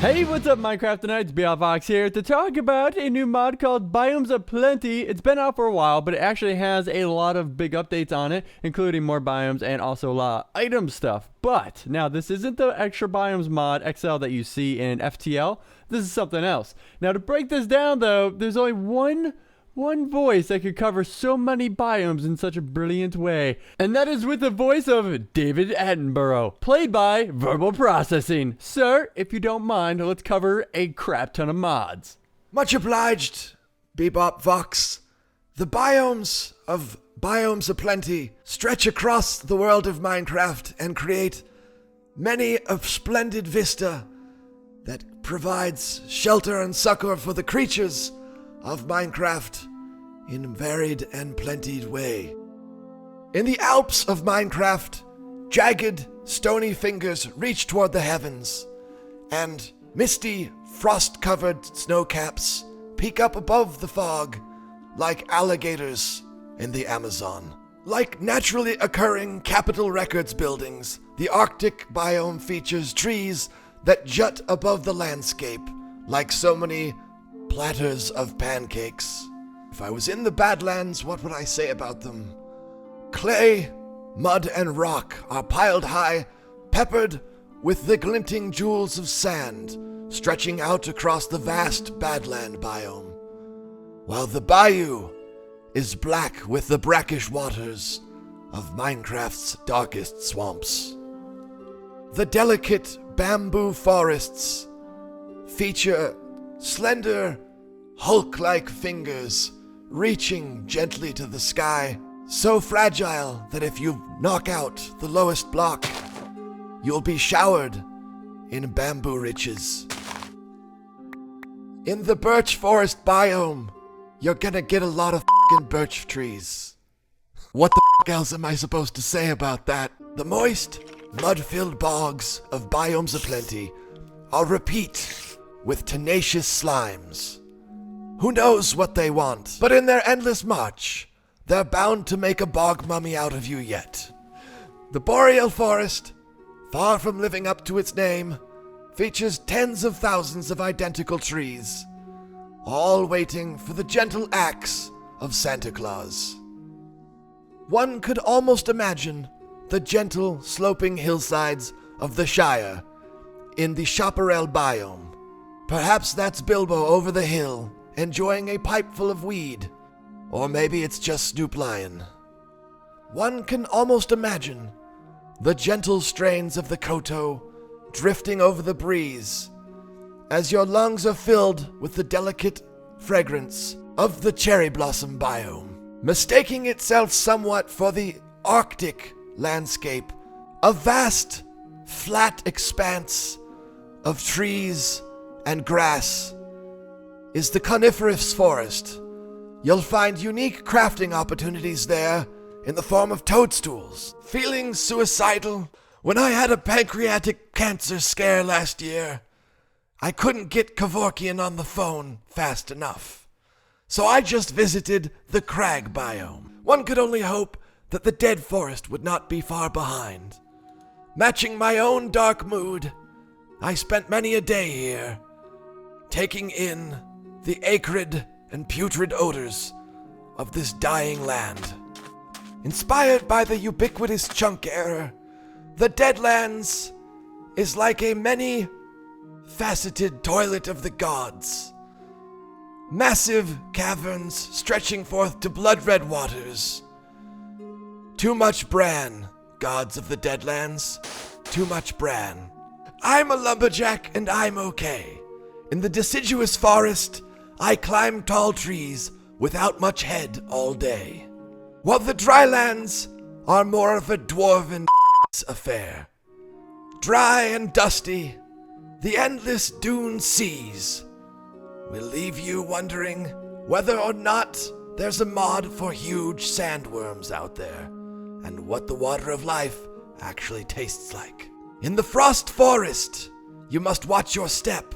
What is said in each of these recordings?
Hey, what's up, Minecraftonites? Bebop here to talk about a new mod called Biomes Aplenty. It's been out for a while, but it actually has a lot of big updates on it, including more biomes and also a lot of item stuff. But now this isn't the extra biomes mod XL that you see in FTL. This is something else. Now to break this down though, there's only one voice that could cover so many biomes in such a brilliant way. And that is with the voice of David Attenborough, played by Verbal Processing. Sir, if you don't mind, let's cover a crap ton of mods. Much obliged, Bebop Vox. The biomes of Biomes Aplenty stretch across the world of Minecraft and create many a splendid vista that provides shelter and succor for the creatures of Minecraft in a varied and plentied way. In the Alps of Minecraft, jagged, stony fingers reach toward the heavens, and misty, frost-covered snowcaps peek up above the fog like alligators in the Amazon. Like naturally occurring Capitol Records buildings, the Arctic biome features trees that jut above the landscape like so many platters of pancakes. If I was in the Badlands, what would I say about them? Clay, mud, and rock are piled high, peppered with the glinting jewels of sand, stretching out across the vast Badland biome, while the bayou is black with the brackish waters of Minecraft's darkest swamps. The delicate bamboo forests feature slender, Hulk-like fingers reaching gently to the sky, so fragile that if you knock out the lowest block, you'll be showered in bamboo riches. In the birch forest biome, you're gonna get a lot of f***ing birch trees. What the f*** else am I supposed to say about that? The moist, mud-filled bogs of Biomes Aplenty are replete with tenacious slimes. Who knows what they want, but in their endless march, they're bound to make a bog mummy out of you yet. The boreal forest, far from living up to its name, features tens of thousands of identical trees, all waiting for the gentle axe of Santa Claus. One could almost imagine the gentle, sloping hillsides of the Shire in the Chaparral biome. Perhaps that's Bilbo over the hill, enjoying a pipeful of weed. Or maybe it's just Snoop Lion. One can almost imagine the gentle strains of the koto drifting over the breeze as your lungs are filled with the delicate fragrance of the cherry blossom biome, mistaking itself somewhat for the Arctic landscape, a vast, flat expanse of trees and grass is the coniferous forest. You'll find unique crafting opportunities there in the form of toadstools. Feeling suicidal? When I had a pancreatic cancer scare last year, I couldn't get Kevorkian on the phone fast enough. So I just visited the crag biome. One could only hope that the dead forest would not be far behind. Matching my own dark mood, I spent many a day here, taking in the acrid and putrid odors of this dying land. Inspired by the ubiquitous chunk error, the Deadlands is like a many-faceted toilet of the gods. Massive caverns stretching forth to blood-red waters. Too much bran, gods of the Deadlands. Too much bran. I'm a lumberjack and I'm okay. In the deciduous forest, I climb tall trees without much head all day, while the drylands are more of a dwarven affair. Dry and dusty, the endless dune seas will leave you wondering whether or not there's a mod for huge sandworms out there, and what the water of life actually tastes like. In the frost forest, you must watch your step.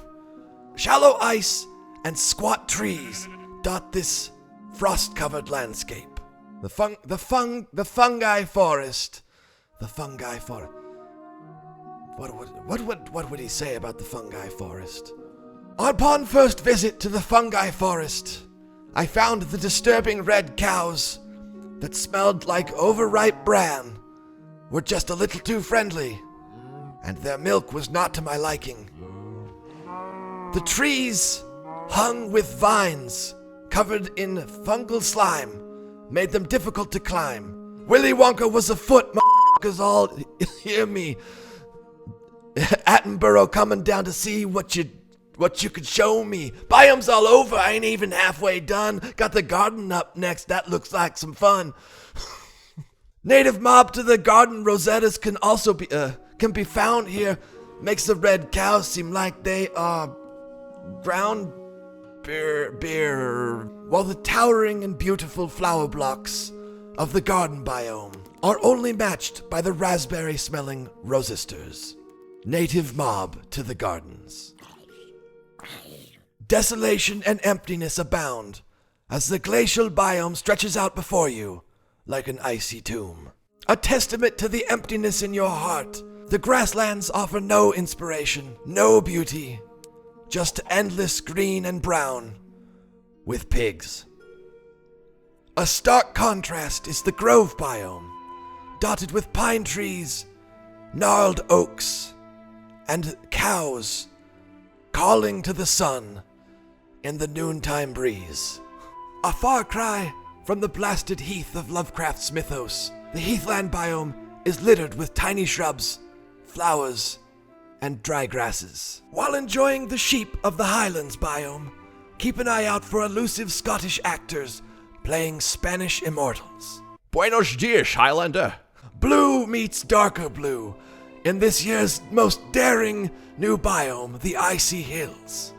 Shallow ice and squat trees dot this frost-covered landscape. The fungi forest. What would he say about the fungi forest? Upon first visit to the fungi forest, I found the disturbing red cows that smelled like overripe bran were just a little too friendly, and their milk was not to my liking. The trees, hung with vines covered in fungal slime, made them difficult to climb. Willy Wonka was afoot, motherfuckers all hear me. Attenborough coming down to see what you could show me. Biomes all over, I ain't even halfway done. Got the garden up next, that looks like some fun. Native mob to the garden rosettas can also be found here. Makes the red cows seem like they are ground beer, while the towering and beautiful flower blocks of the garden biome are only matched by the raspberry-smelling rosisters. Native mob to the gardens. Desolation and emptiness abound as the glacial biome stretches out before you like an icy tomb. A testament to the emptiness in your heart, the grasslands offer no inspiration, no beauty, just endless green and brown with pigs. A stark contrast is the grove biome, dotted with pine trees, gnarled oaks, and cows calling to the sun in the noontime breeze. A far cry from the blasted heath of Lovecraft's mythos, the heathland biome is littered with tiny shrubs, flowers, and dry grasses. While enjoying the sheep of the highlands biome, keep an eye out for elusive Scottish actors playing Spanish immortals. Buenos dias, Highlander. Blue meets darker blue in this year's most daring new biome, the Icy Hills.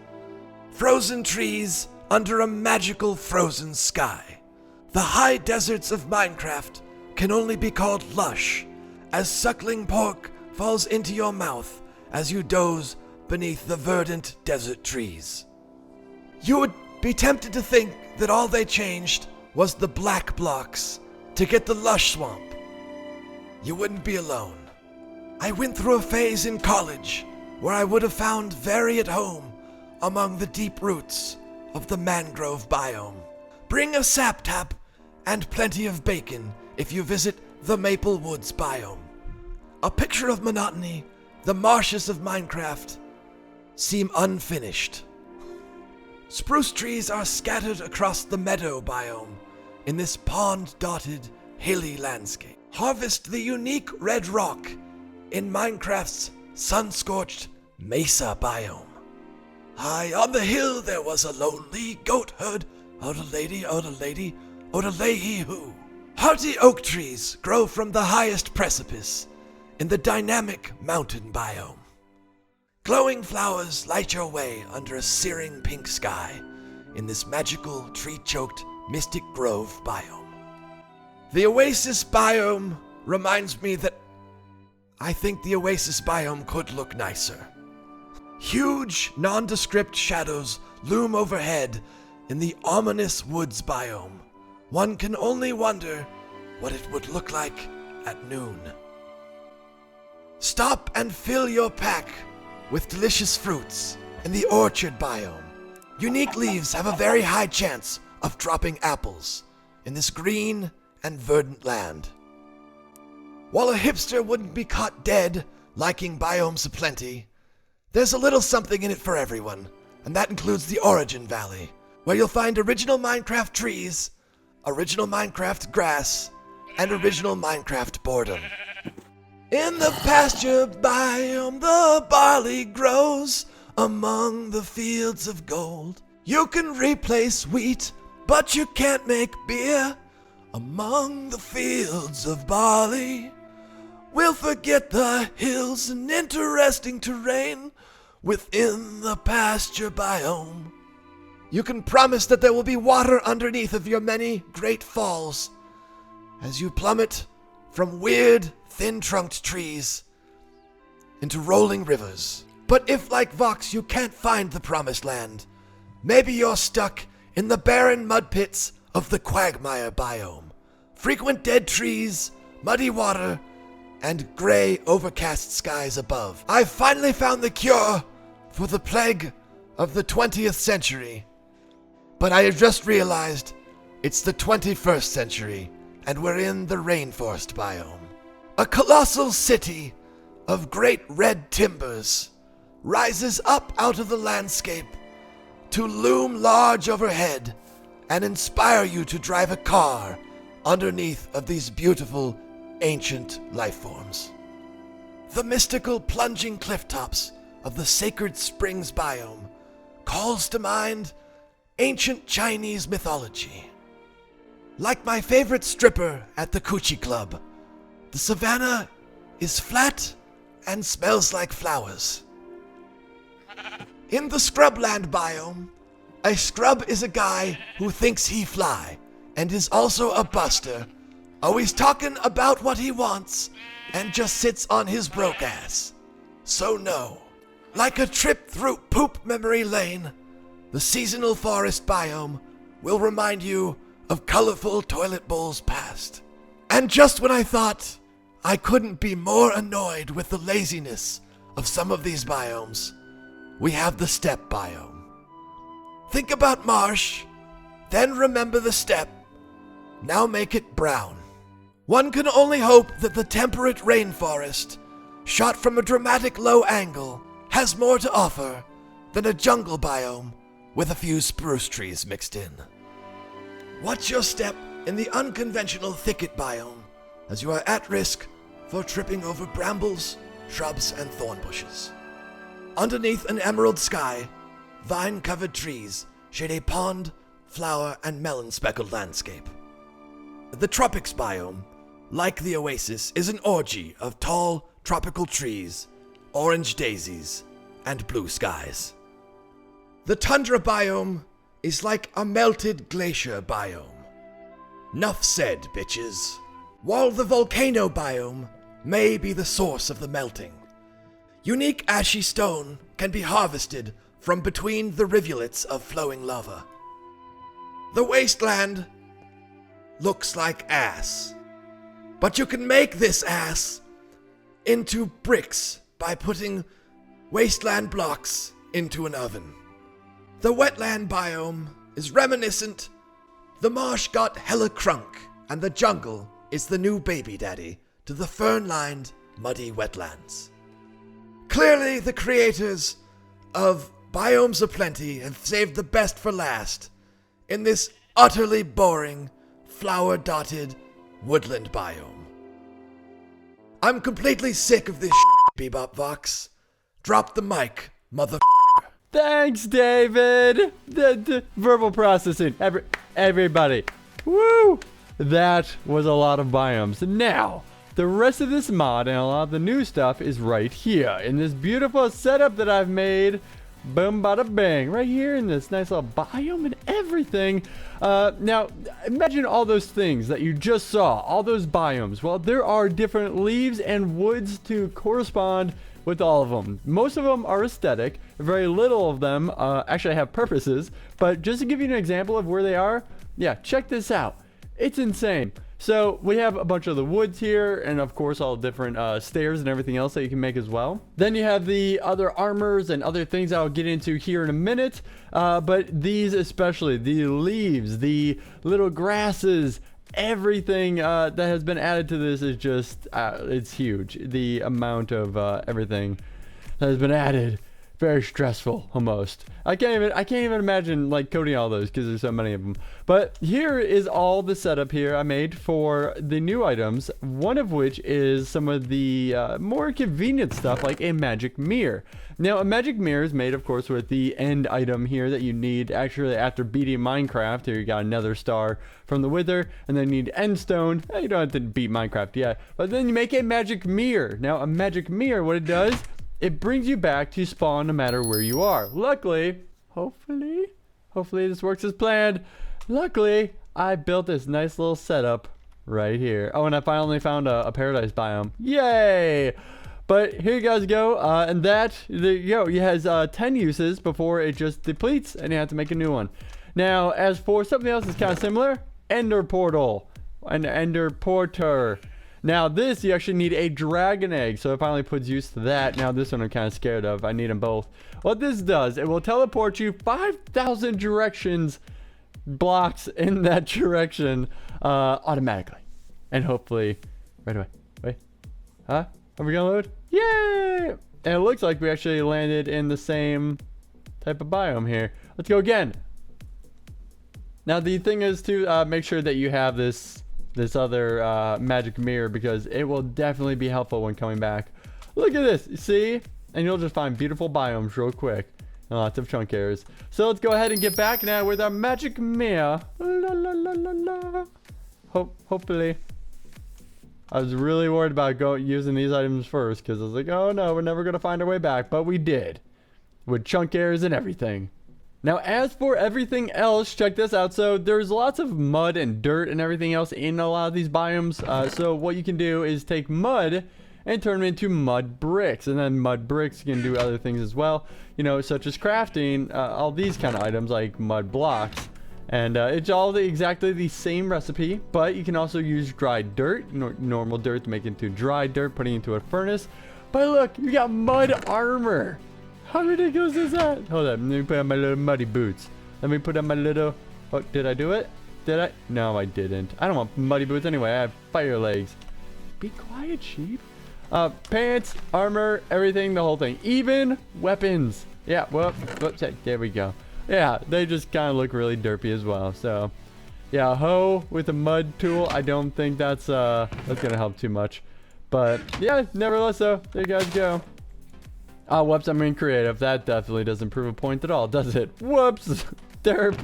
Frozen trees under a magical frozen sky. The high deserts of Minecraft can only be called lush, as suckling pork falls into your mouth as you doze beneath the verdant desert trees. You would be tempted to think that all they changed was the black blocks to get the lush swamp. You wouldn't be alone. I went through a phase in college where I would have found very at home among the deep roots of the mangrove biome. Bring a sap tap and plenty of bacon if you visit the Maple Woods biome. A picture of monotony, the marshes of Minecraft seem unfinished. Spruce trees are scattered across the meadow biome in this pond-dotted, hilly landscape. Harvest the unique red rock in Minecraft's sun-scorched mesa biome. High on the hill there was a lonely goat herd, oda-lady, oda-lady, oda-lay-hee-hoo. Hearty oak trees grow from the highest precipice in the dynamic mountain biome. Glowing flowers light your way under a searing pink sky in this magical, tree-choked, mystic grove biome. The oasis biome reminds me that I think the oasis biome could look nicer. Huge, nondescript shadows loom overhead in the ominous woods biome. One can only wonder what it would look like at noon. Stop and fill your pack with delicious fruits in the orchard biome. Unique leaves have a very high chance of dropping apples in this green and verdant land. While a hipster wouldn't be caught dead liking biomes aplenty, there's a little something in it for everyone, and that includes the Origin Valley, where you'll find original Minecraft trees, original Minecraft grass, and original Minecraft boredom. In the pasture biome, the barley grows among the fields of gold. You can replace wheat, but you can't make beer among the fields of barley. We'll forget the hills and interesting terrain within the pasture biome. You can promise that there will be water underneath of your many great falls as you plummet from weird, thin-trunked trees into rolling rivers. But if, like Vox, you can't find the promised land, maybe you're stuck in the barren mud pits of the quagmire biome. Frequent dead trees, muddy water, and gray, overcast skies above. I've finally found the cure for the plague of the 20th century. But I have just realized it's the 21st century, and we're in the rainforest biome. A colossal city of great red timbers rises up out of the landscape to loom large overhead and inspire you to drive a car underneath of these beautiful ancient life forms. The mystical plunging cliff tops of the Sacred Springs biome calls to mind ancient Chinese mythology. Like my favorite stripper at the Coochie Club, the savannah is flat and smells like flowers. In the Scrubland biome, a scrub is a guy who thinks he fly and is also a buster, always talking about what he wants and just sits on his broke ass. So no, like a trip through poop memory lane, the seasonal forest biome will remind you of colorful toilet bowls past. And just when I thought I couldn't be more annoyed with the laziness of some of these biomes, we have the steppe biome. Think about marsh, then remember the steppe. Now make it brown. One can only hope that the temperate rainforest, shot from a dramatic low angle, has more to offer than a jungle biome with a few spruce trees mixed in. Watch your step in the unconventional thicket biome, as you are at risk for tripping over brambles, shrubs, and thorn bushes. Underneath an emerald sky, vine-covered trees shade a pond, flower, and melon-speckled landscape. The tropics biome, like the oasis, is an orgy of tall, tropical trees, orange daisies, and blue skies. The tundra biome is like a melted glacier biome. Nuff said, bitches. While the volcano biome may be the source of the melting, unique ashy stone can be harvested from between the rivulets of flowing lava. The wasteland looks like ass, but you can make this ass into bricks by putting wasteland blocks into an oven. The wetland biome is reminiscent. The marsh got hella crunk, and the jungle is the new baby daddy to the fern-lined, muddy wetlands. Clearly, the creators of Biomes Aplenty have saved the best for last in this utterly boring, flower-dotted woodland biome. I'm completely sick of this Bebop Vox. Drop the mic, mother. Thanks, David. The verbal processing. Everybody. Woo! That was a lot of biomes. Now, the rest of this mod and a lot of the new stuff is right here in this beautiful setup that I've made. Boom, bada bang. Right here in this nice little biome and everything. Now, imagine all those things that you just saw. All those biomes. Well, there are different leaves and woods to correspond with all of them. Most of them are aesthetic. Very little of them actually have purposes. But just to give you an example of where they are, yeah, check this out. It's insane. So we have a bunch of the woods here, and of course all different stairs and everything else that you can make as well. Then you have the other armors and other things I'll get into here in a minute. But these especially, the leaves, the little grasses, everything that has been added to this is just, it's huge. The amount of everything that has been added. Very stressful, almost. I can't even imagine like coding all those because there's so many of them. But here is all the setup here I made for the new items. One of which is some of the more convenient stuff like a magic mirror. Now, a magic mirror is made, of course, with the end item here that you need actually after beating Minecraft. Here you got another star from the Wither, and then you need end stone. You don't have to beat Minecraft yet, but then you make a magic mirror. Now, a magic mirror, what it does, it brings you back to spawn no matter where you are. Luckily, hopefully this works as planned. Luckily, I built this nice little setup right here. Oh, and I finally found a paradise biome. Yay! But here you guys go, and that, there you go. It has 10 uses before it just depletes, and you have to make a new one. Now, as for something else that's kind of similar, Ender Portal, an Ender Porter. Now this, you actually need a dragon egg, so it finally puts use to that. Now this one I'm kind of scared of. I need them both. What this does, it will teleport you 5,000 directions, blocks in that direction, automatically. And hopefully, right away. Wait, huh? Are we gonna load? Yay! And it looks like we actually landed in the same type of biome here. Let's go again. Now the thing is to make sure that you have this other magic mirror, because it will definitely be helpful when coming back. Look at this, see? And you'll just find beautiful biomes real quick. And lots of chunk errors. So let's go ahead and get back now with our magic mirror. La, la, la, la, la. Hopefully. I was really worried about using these items first, because I was like, oh no, we're never going to find our way back. But we did. With chunk errors and everything. Now, as for everything else, check this out. So there's lots of mud and dirt and everything else in a lot of these biomes. So what you can do is take mud and turn them into mud bricks. And then mud bricks, you can do other things as well, you know, such as crafting all these kind of items like mud blocks. And it's all exactly the same recipe, but you can also use dried dirt, normal dirt, to make it into dried dirt, putting it into a furnace. But look, you got mud armor. How ridiculous is that? Hold on, let me put on my little muddy boots. Let me put on my little... Oh, did I do it? Did I? No, I didn't. I don't want muddy boots anyway. I have fire legs. Be quiet, sheep. Pants, armor, everything, the whole thing. Even weapons. Yeah, well, whoops, there we go. Yeah, they just kind of look really derpy as well. So, yeah, a hoe with a mud tool. I don't think that's gonna help too much. But, yeah, nevertheless, though, there you guys go. Oh, whoops, I'm being creative. That definitely doesn't prove a point at all, does it? Whoops. Derp.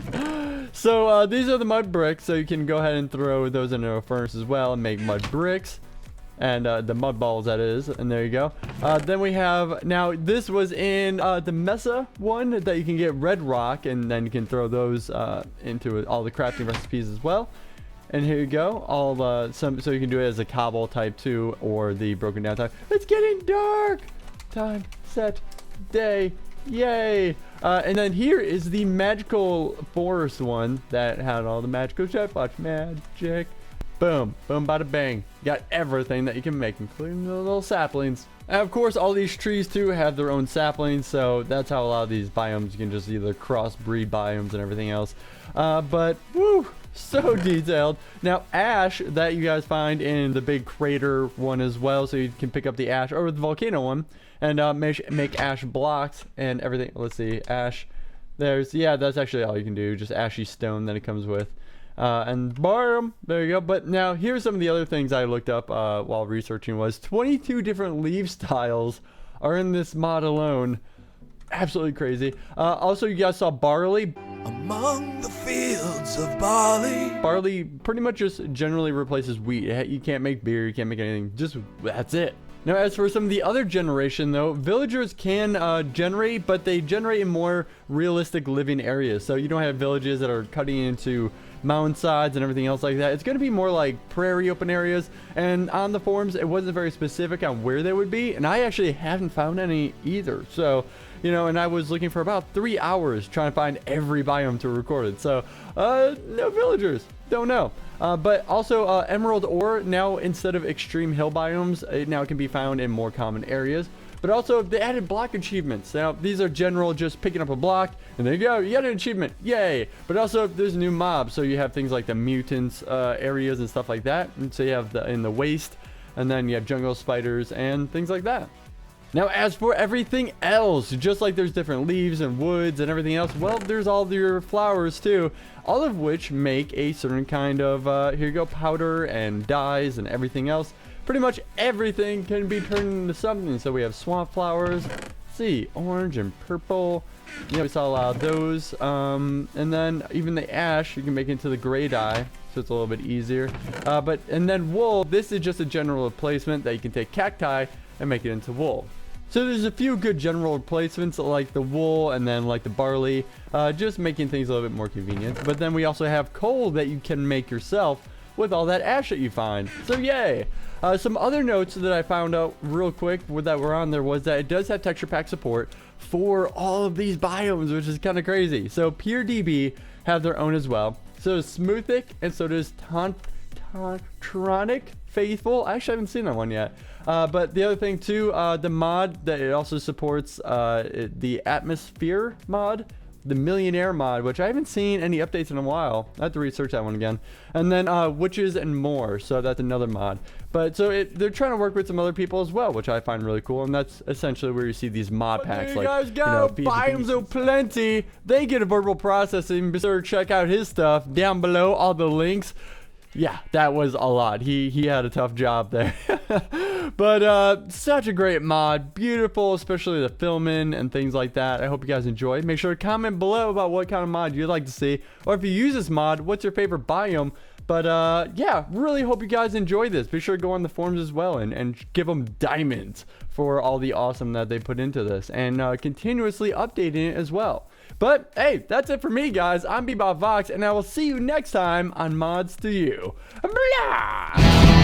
So, these are the mud bricks. So, you can go ahead and throw those into a furnace as well and make mud bricks. And the mud balls, that is. And there you go. Then we have... Now, this was in the Mesa one that you can get red rock. And then you can throw those into all the crafting recipes as well. And here you go. So you can do it as a cobble type too, or the broken down type. It's getting dark! Time, set, day, yay! And then here is the magical forest one that had all the magical jetbots. Magic. Boom, boom, bada bang. Got everything that you can make, including the little saplings. And of course, all these trees too have their own saplings, so that's how a lot of these biomes, you can just either crossbreed biomes and everything else. But woo, so detailed. Now, ash that you guys find in the big crater one as well, so you can pick up the ash, or the volcano one, and make ash blocks and everything. Let's see, ash. Yeah, that's actually all you can do, just ashy stone that it comes with. And boom, there you go. But now here's some of the other things I looked up while researching was 22 different leaf styles are in this mod alone. Absolutely crazy. Also, you guys saw barley. Among the fields of barley. Barley pretty much just generally replaces wheat. You can't make beer, you can't make anything. Just that's it. Now, as for some of the other generation, though, villagers can generate, but they generate in more realistic living areas. So you don't have villages that are cutting into mountainsides and everything else like that. It's going to be more like prairie open areas. And on the forums, it wasn't very specific on where they would be. And I actually haven't found any either. So, you know, and I was looking for about 3 hours trying to find every biome to record it. So, no villagers. Don't know. But also emerald ore now, instead of extreme hill biomes, it now can be found in more common areas. But also they added block achievements. Now these are general, just picking up a block and there you go, you got an achievement, yay. But also there's new mobs, so you have things like the mutants areas and stuff like that. And so you have in the waste, and then you have jungle spiders and things like that. Now, as for everything else, just like there's different leaves and woods and everything else, well, there's all your flowers too, all of which make a certain kind of, here you go, powder and dyes and everything else. Pretty much everything can be turned into something. So we have swamp flowers, see, orange and purple. You know, we saw a lot of those. And then even the ash, you can make it into the gray dye. So it's a little bit easier. And then wool, this is just a general replacement that you can take cacti and make it into wool. So there's a few good general replacements like the wool and then like the barley, just making things a little bit more convenient. But then we also have coal that you can make yourself with all that ash that you find. So yay! Some other notes that I found out real quick that were on there was that it does have texture pack support for all of these biomes, which is kind of crazy. So PureDB have their own as well. So does Smoothic, and so does Tronic Faithful. I actually haven't seen that one yet. But the other thing too, the mod that it also supports the Atmosphere mod, the Millionaire mod, which I haven't seen any updates in a while. I have to research that one again. And then Witches and More, so that's another mod. But so they're trying to work with some other people as well, which I find really cool. And that's essentially where you see these mod packs. There you guys go. Biomes Aplenty. They get a verbal processing. Be sure to check out his stuff down below. All the links. Yeah, that was a lot. He had a tough job there. But such a great mod. Beautiful, especially the filming and things like that. I hope you guys enjoy. Make sure to comment below about what kind of mod you'd like to see. Or if you use this mod, what's your favorite biome? But yeah, really hope you guys enjoy this. Be sure to go on the forums as well and give them diamonds for all the awesome that they put into this. And continuously updating it as well. But hey, that's it for me, guys. I'm Bebop Vox, and I will see you next time on Mods to You. Blah!